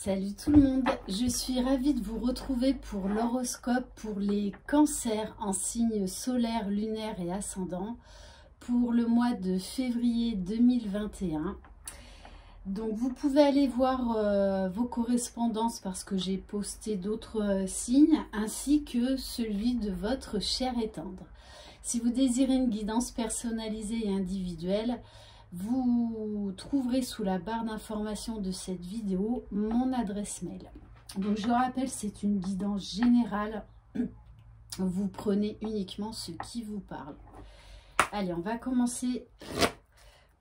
Salut tout le monde, je suis ravie de vous retrouver pour l'horoscope pour les cancers en signes solaire, lunaire et ascendant pour le mois de février 2021. Donc vous pouvez aller voir vos correspondances parce que j'ai posté d'autres signes ainsi que celui de votre cher et tendre. Si vous désirez une guidance personnalisée et individuelle, vous trouverez sous la barre d'information de cette vidéo mon adresse mail. Donc je rappelle, c'est une guidance générale. Vous prenez uniquement ce qui vous parle. Allez, on va commencer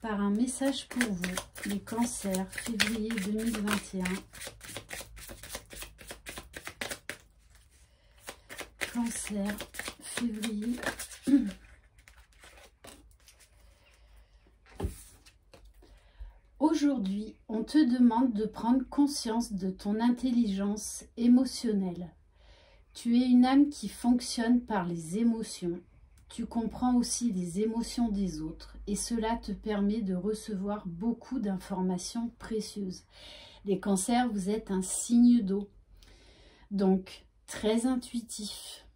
par un message pour vous, les cancers, février 2021. Cancer, février. Aujourd'hui, on te demande de prendre conscience de ton intelligence émotionnelle. Tu es une âme qui fonctionne par les émotions. Tu comprends aussi les émotions des autres et cela te permet de recevoir beaucoup d'informations précieuses. Les cancers, vous êtes un signe d'eau, donc très intuitif.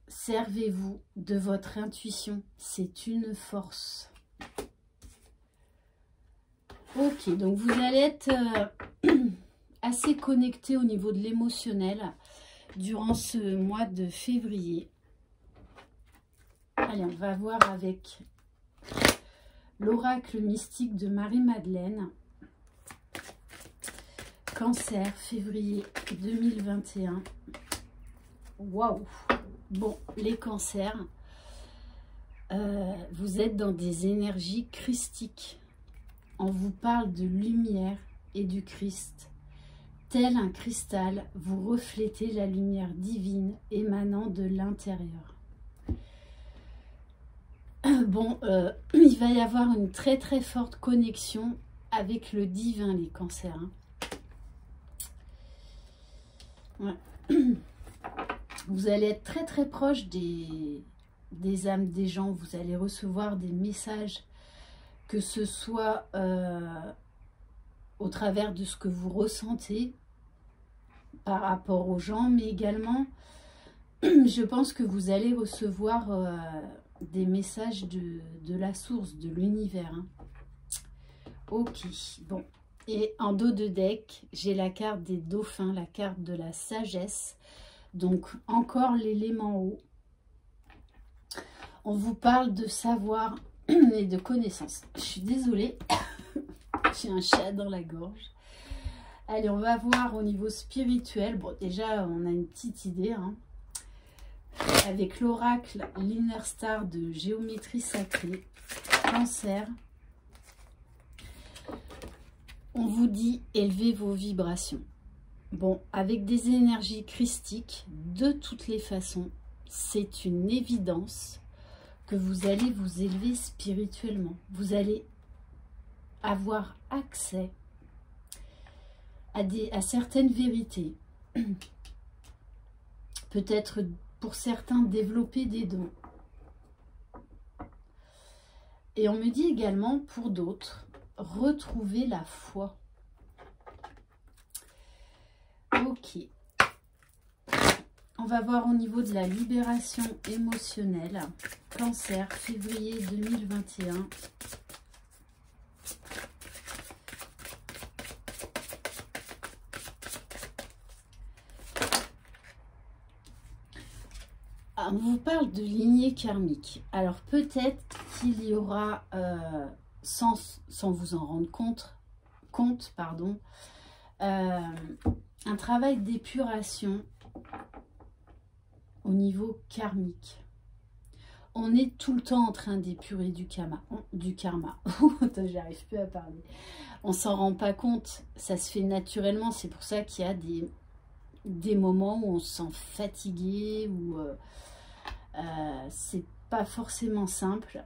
Servez-vous de votre intuition, c'est une force. Ok, donc vous allez être assez connecté au niveau de l'émotionnel durant ce mois de février. Allez, on va voir avec l'oracle mystique de Marie-Madeleine. Cancer, février 2021. Waouh! Bon, les cancers, vous êtes dans des énergies christiques. On vous parle de lumière et du Christ. Tel un cristal, vous reflétez la lumière divine émanant de l'intérieur. Bon, il va y avoir une très très forte connexion avec le divin, les cancers. Ouais. Vous allez être très très proche des âmes des gens. Vous allez recevoir des messages, que ce soit au travers de ce que vous ressentez par rapport aux gens, mais également, je pense que vous allez recevoir des messages de la source, de l'univers. Ok, bon. Et en dos de deck, j'ai la carte des dauphins, la carte de la sagesse. Donc, encore l'élément eau. On vous parle de savoir et de connaissances. Je suis désolée, j'ai un chat dans la gorge. Allez, on va voir au niveau spirituel. Bon, déjà, on a une petite idée. Avec l'oracle, l'Inner Star de géométrie sacrée, Cancer. On vous dit, élevez vos vibrations. Bon, avec des énergies christiques, de toutes les façons, c'est une évidence que vous allez vous élever spirituellement. Vous allez avoir accès à certaines vérités. Peut-être pour certains développer des dons. Et on me dit également pour d'autres, retrouver la foi. Ok. On va voir au niveau de la libération émotionnelle. Cancer, février 2021. On vous parle de lignée karmique. Alors peut-être qu'il y aura, sans vous en rendre compte, un travail d'épuration au niveau karmique. On est tout le temps en train d'épurer du karma. J'arrive plus à parler. On s'en rend pas compte, ça se fait naturellement. C'est pour ça qu'il y a des moments où on se sent fatigué, ou c'est pas forcément simple.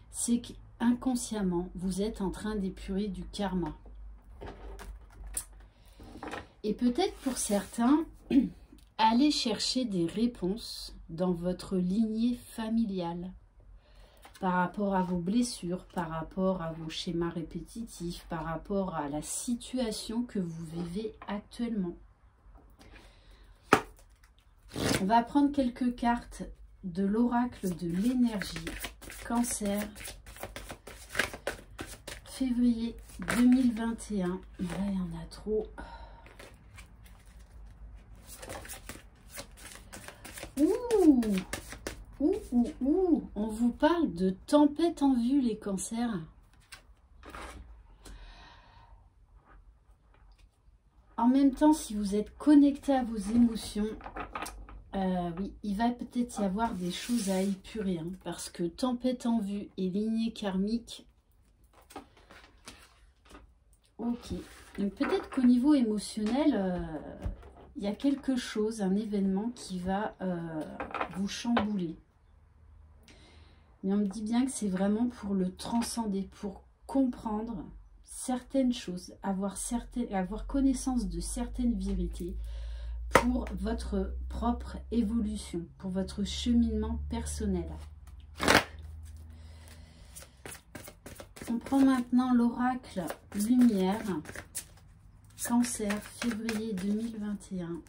C'est qu'inconsciemment, vous êtes en train d'épurer du karma. Et peut-être pour certains, allez chercher des réponses dans votre lignée familiale. par rapport à vos blessures, par rapport à vos schémas répétitifs, par rapport à la situation que vous vivez actuellement. On va prendre quelques cartes de l'oracle de l'énergie. Cancer, février 2021. Là, il y en a trop. On vous parle de tempête en vue, les cancers. En même temps, si vous êtes connecté à vos émotions, oui, il va peut-être y avoir des choses à épurer, hein, parce que tempête en vue et lignée karmique. Ok, donc peut-être qu'au niveau émotionnel, il y a quelque chose, un événement qui va vous chambouler. Mais on me dit bien que c'est vraiment pour le transcender, pour comprendre certaines choses, avoir connaissance de certaines vérités pour votre propre évolution, pour votre cheminement personnel. On prend maintenant l'oracle lumière, Cancer, février 2021.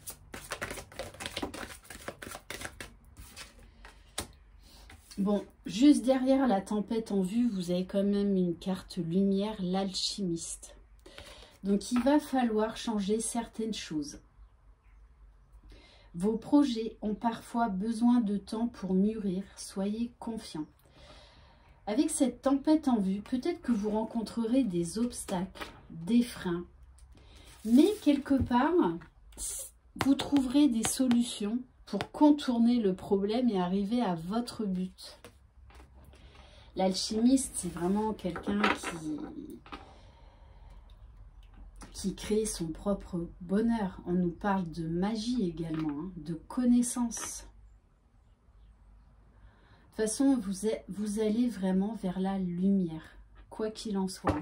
Bon, juste derrière la tempête en vue, vous avez quand même une carte lumière, l'alchimiste. Donc, il va falloir changer certaines choses. Vos projets ont parfois besoin de temps pour mûrir, soyez confiants. Avec cette tempête en vue, peut-être que vous rencontrerez des obstacles, des freins, mais quelque part, vous trouverez des solutions pour contourner le problème et arriver à votre but. L'alchimiste, c'est vraiment quelqu'un qui crée son propre bonheur. On nous parle de magie également, hein, de connaissance. De toute façon, vous allez vraiment vers la lumière, quoi qu'il en soit.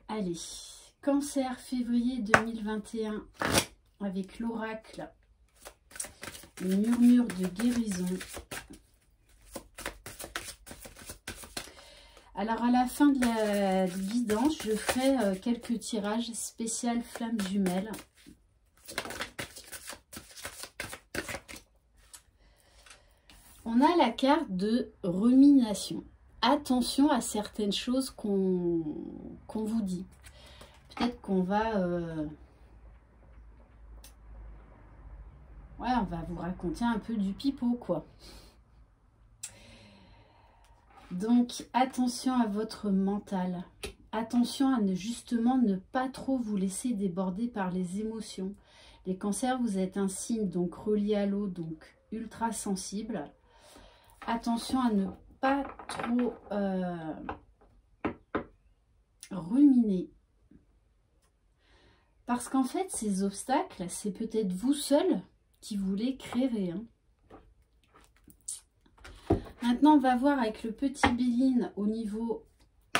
Allez, Cancer, février 2021, avec l'oracle, le murmure de guérison. Alors, à la fin de la guidance, je ferai quelques tirages spécial flammes jumelles. On a la carte de rumination. Attention à certaines choses qu'on vous dit. Peut-être qu'on va... ouais, on va vous raconter un peu du pipeau, quoi. Donc, attention à votre mental. Attention à justement ne pas trop vous laisser déborder par les émotions. Les cancers, vous êtes un signe donc relié à l'eau, donc ultra sensible. Attention à ne pas trop ruminer. Parce qu'en fait, ces obstacles, c'est peut-être vous seul qui vous les créerez. Hein. Maintenant, on va voir avec le petit Béline au niveau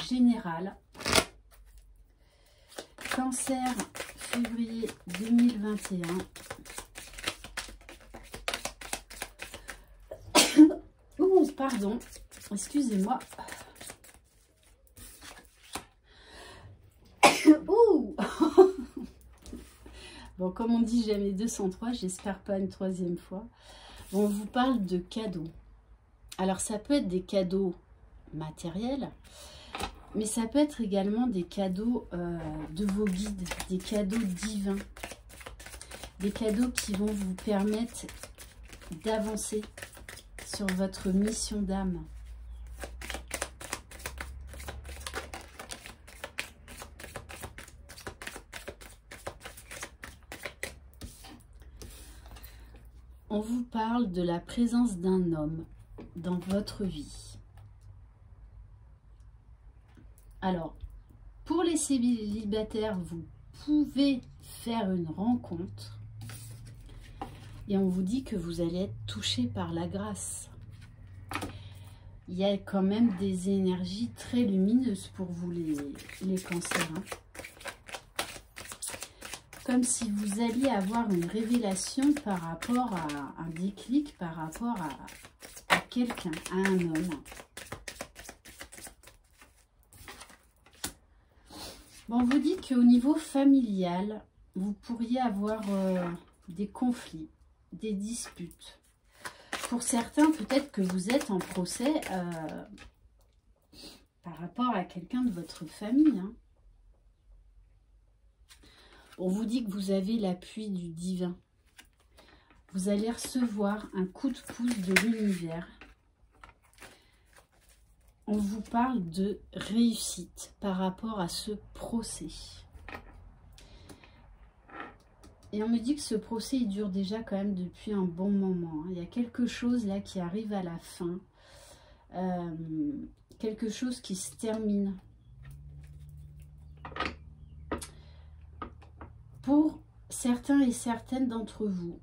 général. Cancer, février 2021. Oh, pardon, excusez-moi. Ouh. Bon, comme on dit jamais 203, j'espère pas une troisième fois. Bon, on vous parle de cadeaux. Alors, ça peut être des cadeaux matériels, mais ça peut être également des cadeaux de vos guides, des cadeaux divins, des cadeaux qui vont vous permettre d'avancer sur votre mission d'âme. On vous parle de la présence d'un homme dans votre vie. Alors, pour les célibataires, vous pouvez faire une rencontre et on vous dit que vous allez être touché par la grâce. Il y a quand même des énergies très lumineuses pour vous les cancers. Hein. comme si vous alliez avoir une révélation par rapport à un déclic, par rapport à quelqu'un, à un homme. Bon, on vous dit qu'au niveau familial, vous pourriez avoir des conflits, des disputes. Pour certains, peut-être que vous êtes en procès par rapport à quelqu'un de votre famille. Hein. On vous dit que vous avez l'appui du divin. Vous allez recevoir un coup de pouce de l'univers. On vous parle de réussite par rapport à ce procès. Et on me dit que ce procès, il dure déjà quand même depuis un bon moment. Il y a quelque chose là qui arrive à la fin. Quelque chose qui se termine. Pour certains et certaines d'entre vous,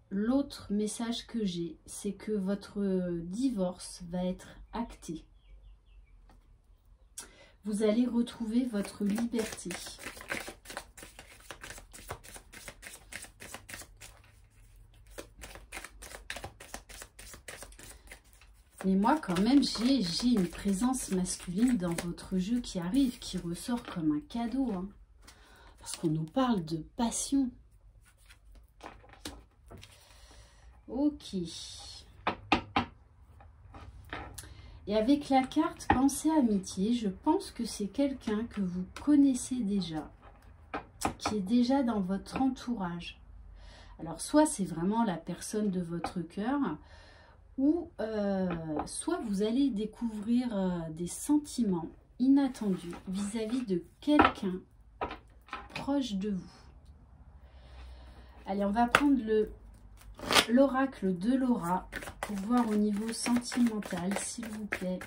l'autre message que j'ai, c'est que votre divorce va être acté. Vous allez retrouver votre liberté. Mais moi, quand même, j'ai une présence masculine dans votre jeu qui arrive, qui ressort comme un cadeau. Hein, parce qu'on nous parle de passion. Ok. Et avec la carte Pensée Amitié, je pense que c'est quelqu'un que vous connaissez déjà, qui est déjà dans votre entourage. Alors, soit c'est vraiment la personne de votre cœur, ou soit vous allez découvrir des sentiments inattendus vis-à-vis de quelqu'un proche de vous. Allez, on va prendre l'oracle de Laura pour voir au niveau sentimental, s'il vous plaît.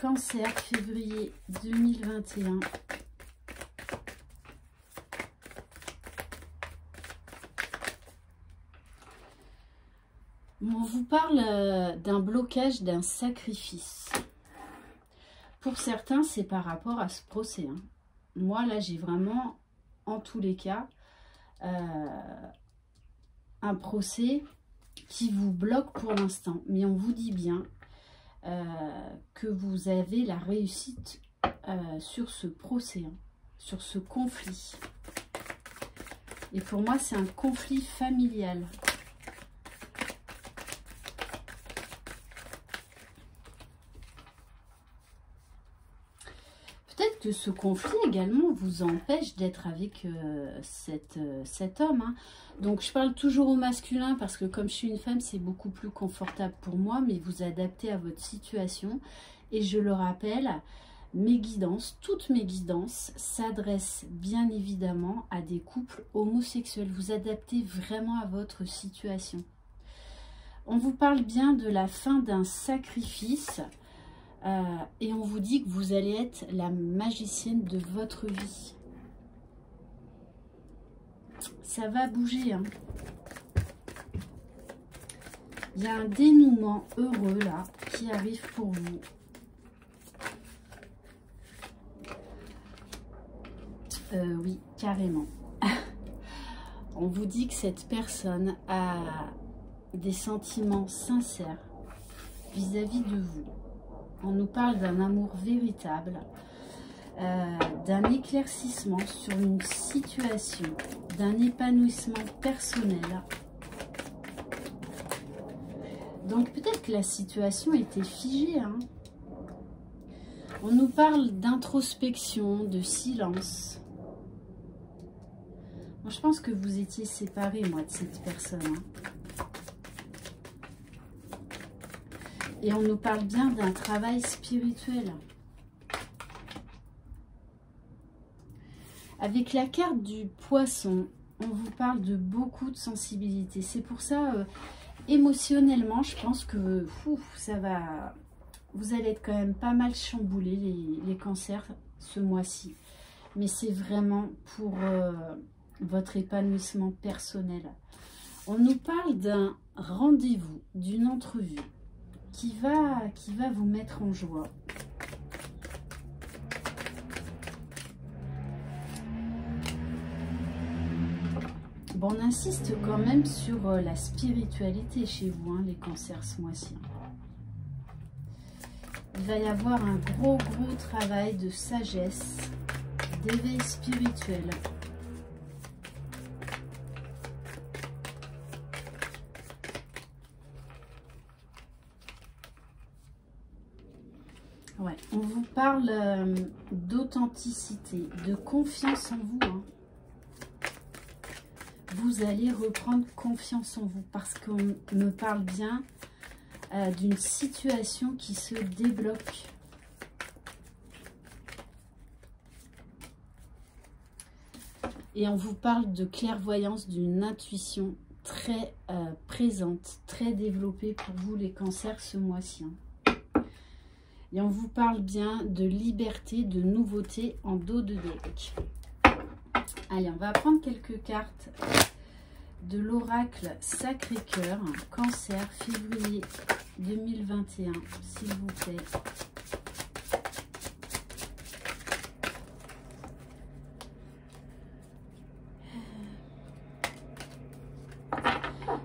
Cancer, février 2021. On vous parle d'un blocage, d'un sacrifice. Pour certains, c'est par rapport à ce procès. Hein. Moi, là, j'ai vraiment, en tous les cas, un procès qui vous bloque pour l'instant. Mais on vous dit bien que vous avez la réussite sur ce procès, hein, sur ce conflit. Et pour moi, c'est un conflit familial. Peut-être que ce conflit également vous empêche d'être avec cet homme. Hein. Donc, je parle toujours au masculin parce que comme je suis une femme, c'est beaucoup plus confortable pour moi, mais vous adaptez à votre situation. Et je le rappelle, mes guidances, toutes mes guidances s'adressent bien évidemment à des couples homosexuels. Vous adaptez vraiment à votre situation. On vous parle bien de la fin d'un sacrifice. Et on vous dit que vous allez être la magicienne de votre vie. Ça va bouger. Hein. Il y a un dénouement heureux là qui arrive pour vous. Oui, carrément. On vous dit que cette personne a des sentiments sincères vis-à-vis de vous. On nous parle d'un amour véritable, d'un éclaircissement sur une situation, d'un épanouissement personnel. Donc peut-être que la situation était figée. Hein. On nous parle d'introspection, de silence. Moi, je pense que vous étiez séparés, moi, de cette personne. Hein. Et on nous parle bien d'un travail spirituel. Avec la carte du poisson, on vous parle de beaucoup de sensibilité. C'est pour ça, émotionnellement, je pense que ça va. Vous allez être quand même pas mal chamboulés, les cancers, ce mois-ci. Mais c'est vraiment pour votre épanouissement personnel. On nous parle d'un rendez-vous, d'une entrevue qui va vous mettre en joie. Bon, on insiste quand même sur la spiritualité chez vous, hein, les cancers ce mois-ci. Il va y avoir un gros travail de sagesse, d'éveil spirituel. Ouais, on vous parle d'authenticité, de confiance en vous, hein. Vous allez reprendre confiance en vous parce qu'on me parle bien d'une situation qui se débloque. Et on vous parle de clairvoyance, d'une intuition très présente, très développée pour vous les cancers ce mois-ci. Et on vous parle bien de liberté, de nouveauté en dos de deck. Allez, on va prendre quelques cartes de l'oracle Sacré-Cœur, Cancer, février 2021, s'il vous plaît.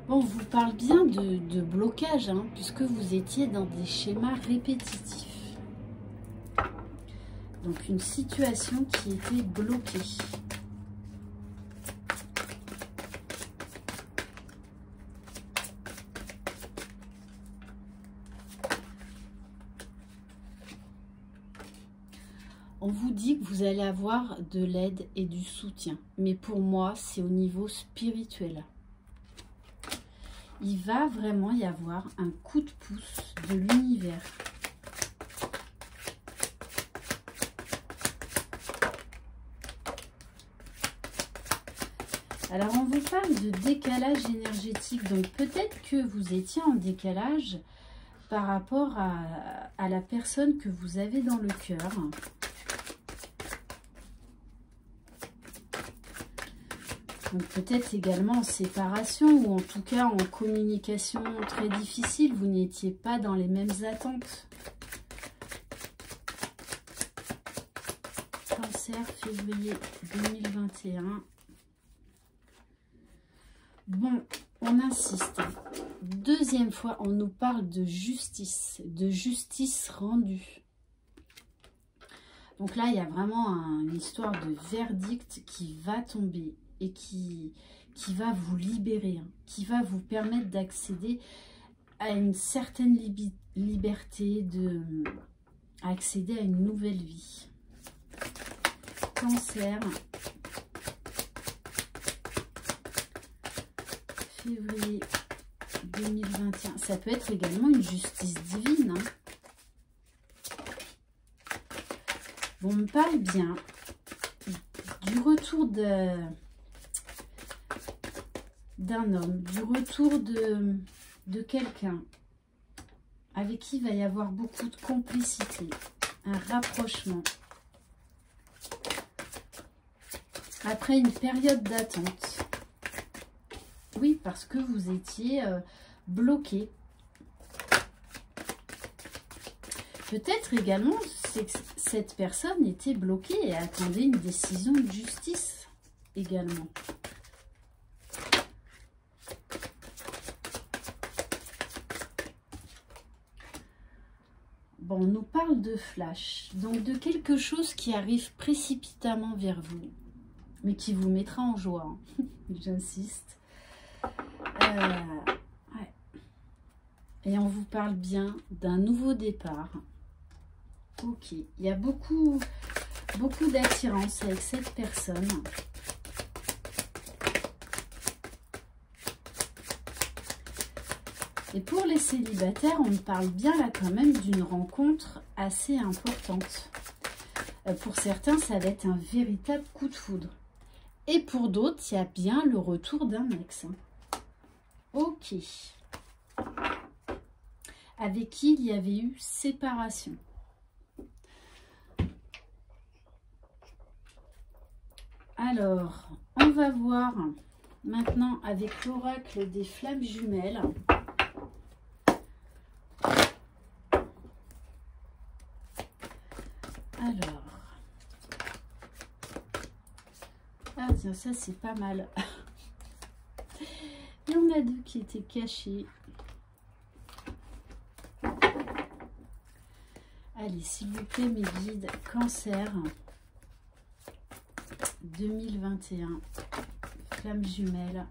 Bon, on vous parle bien de blocage, hein, puisque vous étiez dans des schémas répétitifs. Donc, une situation qui était bloquée. On vous dit que vous allez avoir de l'aide et du soutien. Mais pour moi, c'est au niveau spirituel. Il va vraiment y avoir un coup de pouce de l'univers. Alors, on vous parle de décalage énergétique. Donc, peut-être que vous étiez en décalage par rapport à la personne que vous avez dans le cœur. Donc peut-être également en séparation ou en tout cas en communication très difficile. Vous n'étiez pas dans les mêmes attentes. Cancer, février 2021. Bon, on insiste. Deuxième fois, on nous parle de justice rendue. Donc là, il y a vraiment une histoire de verdict qui va tomber. Et qui va vous libérer, hein, qui va vous permettre d'accéder à une certaine liberté, à accéder à une nouvelle vie. Cancer, février 2021. Ça peut être également une justice divine. Hein. Bon, on me parle bien du retour d'un homme, du retour de quelqu'un avec qui il va y avoir beaucoup de complicité, un rapprochement. Après une période d'attente. Oui, parce que vous étiez bloqué. Peut-être également que cette personne était bloquée et attendait une décision de justice également. Bon, on nous parle de flash, donc de quelque chose qui arrive précipitamment vers vous, mais qui vous mettra en joie, hein. J'insiste. Ouais. Et on vous parle bien d'un nouveau départ. Ok, il y a beaucoup d'attirance avec cette personne. Et pour les célibataires, on parle bien là quand même d'une rencontre assez importante. Pour certains, ça va être un véritable coup de foudre. Et pour d'autres, il y a bien le retour d'un ex. Ok. Avec qui il y avait eu séparation. Alors, on va voir maintenant avec l'oracle des flammes jumelles. Alors, ah tiens, ça c'est pas mal. cadeau qui était caché. Allez, s'il vous plaît, mes guides, Cancer 2021, flamme jumelle.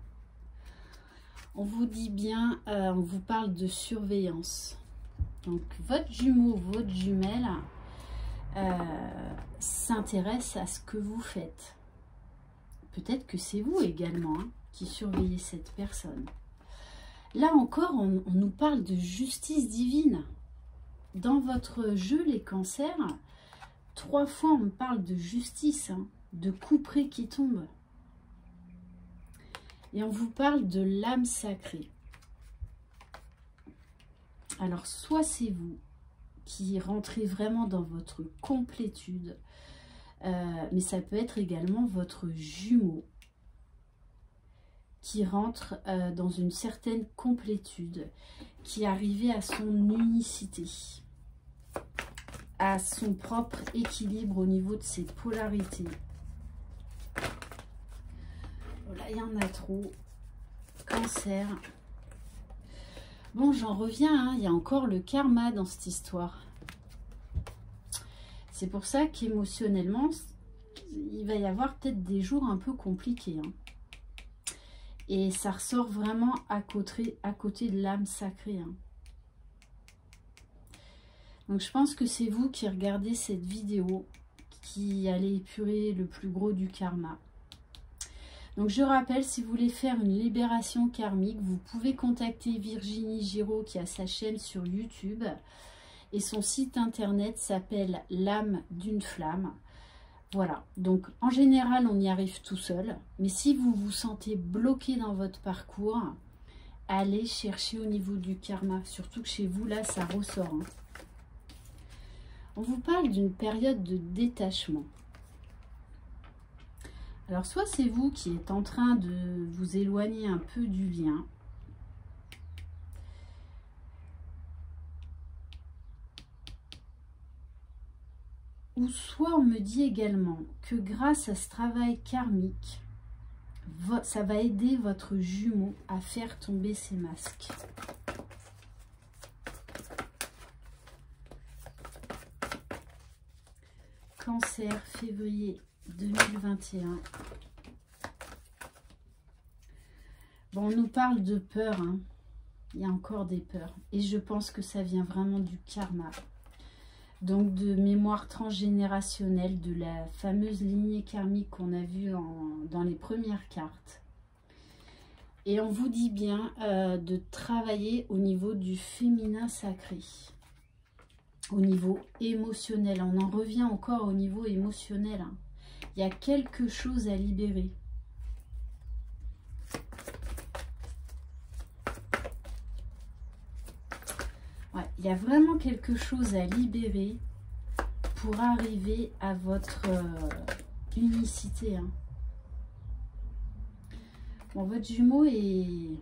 On vous dit bien, on vous parle de surveillance. Donc, votre jumeau, votre jumelle s'intéresse à ce que vous faites. Peut-être que c'est vous également qui surveillez cette personne. Là encore, on nous parle de justice divine. Dans votre jeu, les cancers, 3 fois on me parle de justice, de couperet qui tombe. Et on vous parle de l'âme sacrée. Alors, soit c'est vous qui rentrez vraiment dans votre complétude, mais ça peut être également votre jumeau qui rentre dans une certaine complétude, qui est arrivé à son unicité, à son propre équilibre au niveau de ses polarités. Voilà, il y en a trop. Cancer. Bon, j'en reviens, il y a encore le karma dans cette histoire. C'est pour ça qu'émotionnellement, il va y avoir peut-être des jours un peu compliqués. Et ça ressort vraiment à côté de l'âme sacrée. Donc je pense que c'est vous qui regardez cette vidéo, qui allez épurer le plus gros du karma. Donc je rappelle, si vous voulez faire une libération karmique, vous pouvez contacter Virginie Giraud qui a sa chaîne sur YouTube. Et son site internet s'appelle l'âme d'une flamme. Voilà, donc en général on y arrive tout seul. Mais si vous vous sentez bloqué dans votre parcours, allez chercher au niveau du karma. Surtout que chez vous là ça ressort. On vous parle d'une période de détachement. Alors, soit c'est vous qui êtes en train de vous éloigner un peu du lien. Ou soit on me dit également que grâce à ce travail karmique, ça va aider votre jumeau à faire tomber ses masques. Cancer, février 2021. Bon, on nous parle de peur, il y a encore des peurs. Et je pense que ça vient vraiment du karma. Donc de mémoire transgénérationnelle, de la fameuse lignée karmique qu'on a vue dans les premières cartes. Et on vous dit bien de travailler au niveau du féminin sacré. Au niveau émotionnel. On en revient encore au niveau émotionnel. Il y a quelque chose à libérer. Ouais, il y a vraiment quelque chose à libérer pour arriver à votre unicité. Bon, votre jumeau est...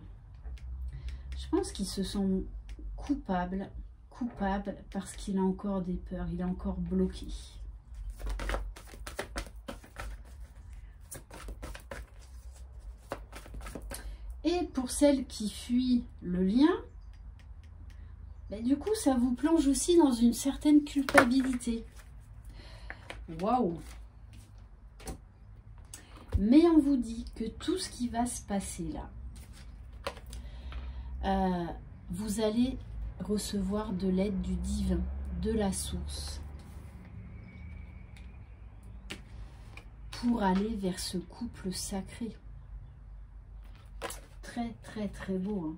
Je pense qu'il se sent coupable parce qu'il a encore des peurs, il est encore bloqué. Et pour celles qui fuient le lien, bah, du coup, ça vous plonge aussi dans une certaine culpabilité. Waouh! Mais on vous dit que tout ce qui va se passer là, vous allez recevoir de l'aide du divin, de la source, pour aller vers ce couple sacré. Très, très, très beau.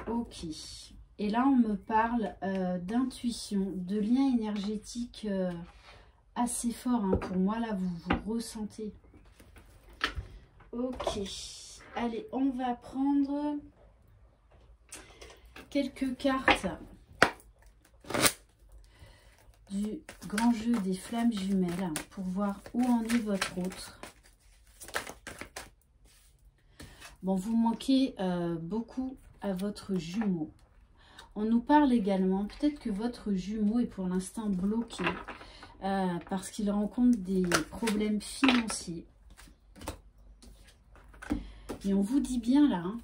Ok. Et là, on me parle d'intuition, de lien énergétique assez fort. Pour moi, là, vous ressentez. Ok. Allez, on va prendre quelques cartes du grand jeu des flammes jumelles pour voir où en est votre autre. Bon, vous manquez beaucoup à votre jumeau. On nous parle également, peut-être que votre jumeau est pour l'instant bloqué parce qu'il rencontre des problèmes financiers. Et on vous dit bien là, hein,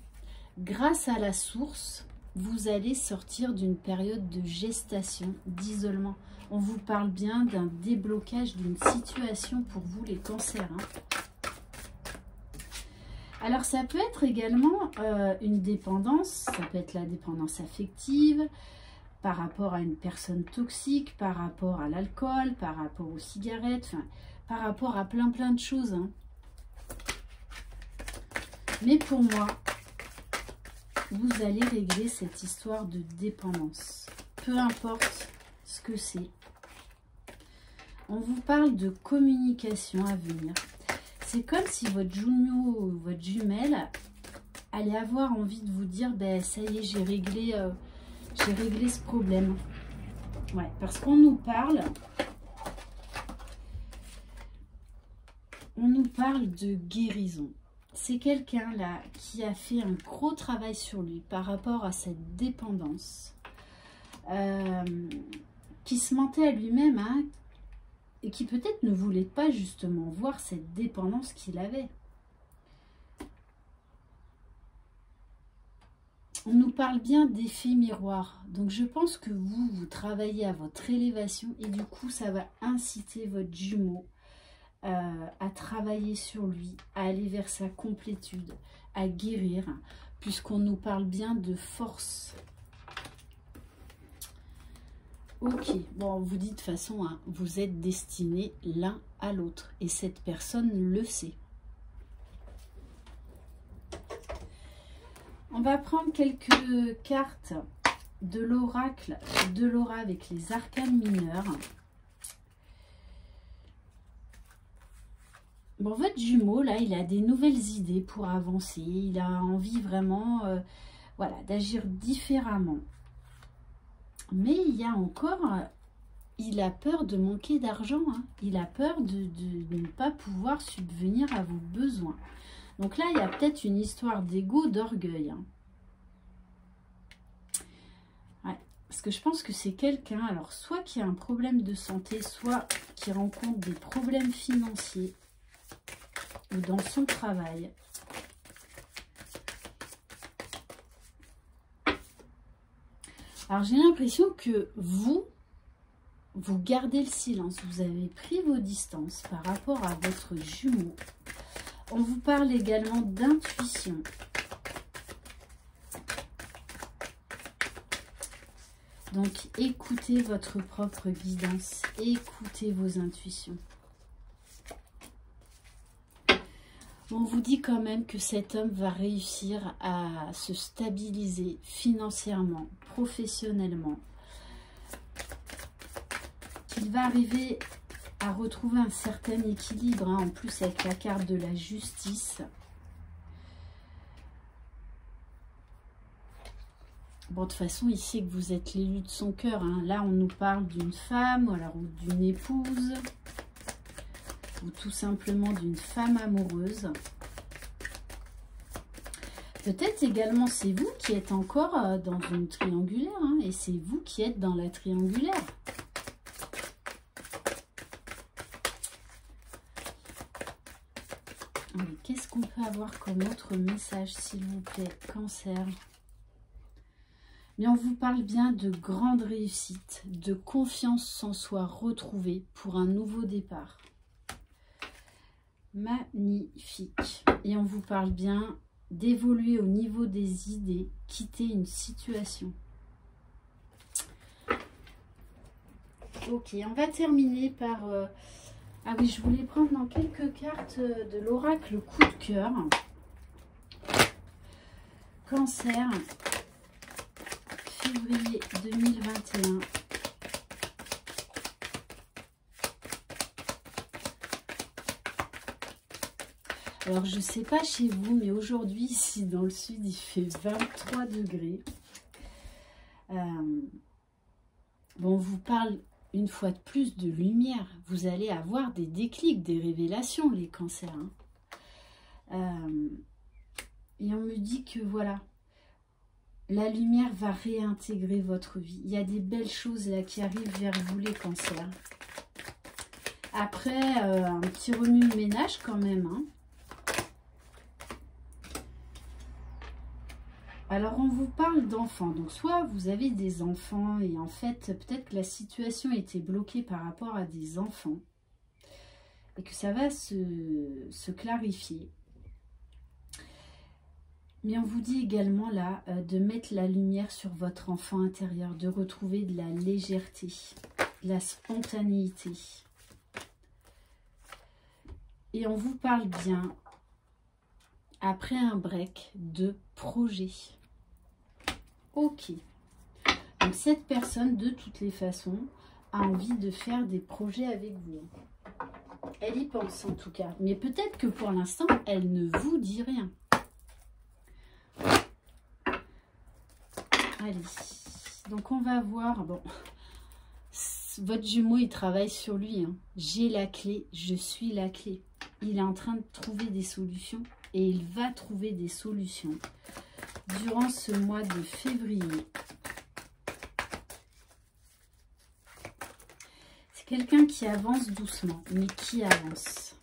grâce à la source, vous allez sortir d'une période de gestation, d'isolement. On vous parle bien d'un déblocage d'une situation pour vous les cancers. Hein. Alors ça peut être également une dépendance, ça peut être la dépendance affective, par rapport à une personne toxique, par rapport à l'alcool, par rapport aux cigarettes, enfin, par rapport à plein de choses. Hein. Mais pour moi, vous allez régler cette histoire de dépendance. Peu importe ce que c'est. On vous parle de communication à venir. C'est comme si votre jumeau ou votre jumelle allait avoir envie de vous dire, ben, ça y est, j'ai réglé ce problème. Ouais, parce qu'on nous parle de guérison. C'est quelqu'un là qui a fait un gros travail sur lui par rapport à cette dépendance, qui se mentait à lui-même, hein, et qui peut-être ne voulait pas justement voir cette dépendance qu'il avait. On nous parle bien d'effet miroir. Donc je pense que vous travaillez à votre élévation et du coup ça va inciter votre jumeau à travailler sur lui, à aller vers sa complétude, à guérir, puisqu'on nous parle bien de force. Ok, bon, on vous dit de toute façon, hein, vous êtes destinés l'un à l'autre et cette personne le sait. On va prendre quelques cartes de l'oracle de Laura avec les arcanes mineurs. Bon, votre jumeau, là, il a des nouvelles idées pour avancer. Il a envie vraiment voilà, d'agir différemment. Mais il y a encore, il a peur de manquer d'argent. Hein. Il a peur de ne pas pouvoir subvenir à vos besoins. Donc là, il y a peut-être une histoire d'ego, d'orgueil. Hein. Ouais, parce que je pense que c'est quelqu'un, alors soit qui a un problème de santé, soit qui rencontre des problèmes financiers ou dans son travail. Alors j'ai l'impression que vous gardez le silence. Vous avez pris vos distances par rapport à votre jumeau. On vous parle également d'intuition. Donc écoutez votre propre guidance, écoutez vos intuitions. On vous dit quand même que cet homme va réussir à se stabiliser financièrement, professionnellement. Qu'il va arriver à retrouver un certain équilibre, hein, en plus avec la carte de la justice. Bon, de toute façon, il sait que vous êtes l'élu de son cœur. Hein. Là, on nous parle d'une femme ou alors d'une épouse. Ou tout simplement d'une femme amoureuse. Peut-être également c'est vous qui êtes encore dans une triangulaire, hein, et c'est vous qui êtes dans la triangulaire. Qu'est-ce qu'on peut avoir comme autre message, s'il vous plaît, Cancer? Mais on vous parle bien de grande réussite, de confiance en soi retrouvée pour un nouveau départ. Magnifique. Et on vous parle bien d'évoluer au niveau des idées, quitter une situation. Ok, on va terminer par... Ah oui, je voulais prendre dans quelques cartes de l'oracle coup de cœur. Cancer, février 2021. Alors, je ne sais pas chez vous, mais aujourd'hui, ici, dans le sud, il fait 23 degrés. Bon, on vous parle une fois de plus de lumière. Vous allez avoir des déclics, des révélations, les cancers. Hein. Et on me dit que, voilà, la lumière va réintégrer votre vie. Il y a des belles choses là qui arrivent vers vous, les cancers. Après, un petit remue-ménage quand même, hein. Alors, on vous parle d'enfants. Donc, soit vous avez des enfants et en fait, peut-être que la situation était bloquée par rapport à des enfants et que ça va se clarifier. Mais on vous dit également là de mettre la lumière sur votre enfant intérieur, de retrouver de la légèreté, de la spontanéité. Et on vous parle bien, après un break, de projet. Ok. Donc cette personne, de toutes les façons, a envie de faire des projets avec vous. Elle y pense en tout cas. Mais peut-être que pour l'instant, elle ne vous dit rien. Allez. Donc on va voir. Bon. Votre jumeau, il travaille sur lui. Hein. J'ai la clé, je suis la clé. Il est en train de trouver des solutions. Et il va trouver des solutions durant ce mois de février. C'est quelqu'un qui avance doucement, mais qui avance.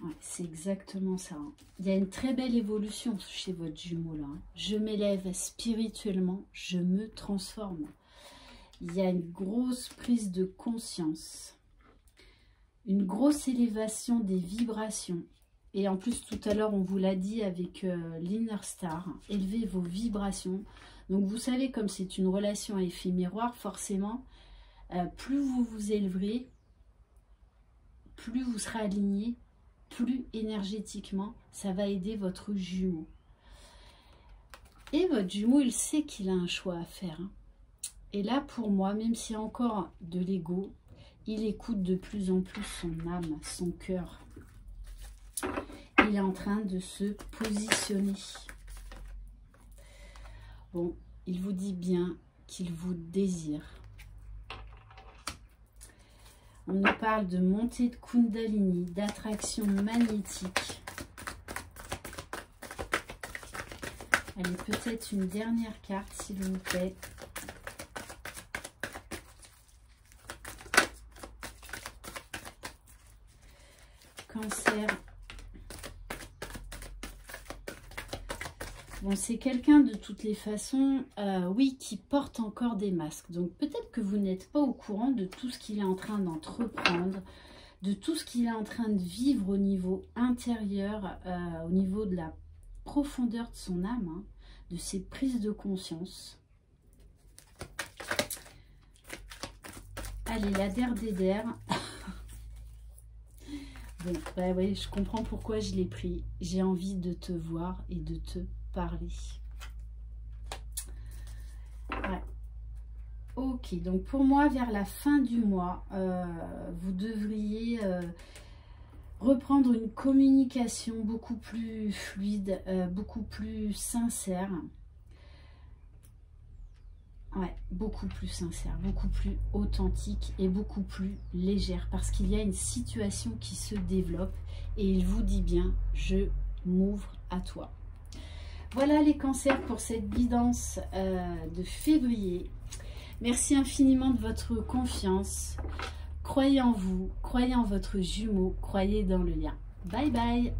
Ouais, c'est exactement ça. Hein. Il y a une très belle évolution chez votre jumeau là. Hein. Je m'élève spirituellement, je me transforme. Il y a une grosse prise de conscience. Une grosse élévation des vibrations. Et en plus, tout à l'heure, on vous l'a dit avec l'Inner Star, élevez vos vibrations. Donc, vous savez, comme c'est une relation à effet miroir, forcément, plus vous vous élèverez, plus vous serez aligné, plus énergétiquement, ça va aider votre jumeau. Et votre jumeau, il sait qu'il a un choix à faire. Hein. Et là, pour moi, même s'il y a encore de l'ego, il écoute de plus en plus son âme, son cœur. Il est en train de se positionner. Bon, il vous dit bien qu'il vous désire. On nous parle de montée de Kundalini, d'attraction magnétique. Allez, peut-être une dernière carte, s'il vous plaît. Cancer. Bon, c'est quelqu'un de toutes les façons, oui, qui porte encore des masques. Donc peut-être que vous n'êtes pas au courant de tout ce qu'il est en train d'entreprendre, de tout ce qu'il est en train de vivre au niveau intérieur, au niveau de la profondeur de son âme, hein, de ses prises de conscience. Allez, la der. Bon, bah ouais, je comprends pourquoi je l'ai pris. J'ai envie de te voir et de te parler. Ouais. Ok, donc pour moi, vers la fin du mois, vous devriez reprendre une communication beaucoup plus fluide, beaucoup plus sincère. Ouais, beaucoup plus sincère, beaucoup plus authentique et beaucoup plus légère. Parce qu'il y a une situation qui se développe et il vous dit bien, je m'ouvre à toi. Voilà les cancers pour cette guidance de février. Merci infiniment de votre confiance. Croyez en vous, croyez en votre jumeau, croyez dans le lien. Bye bye.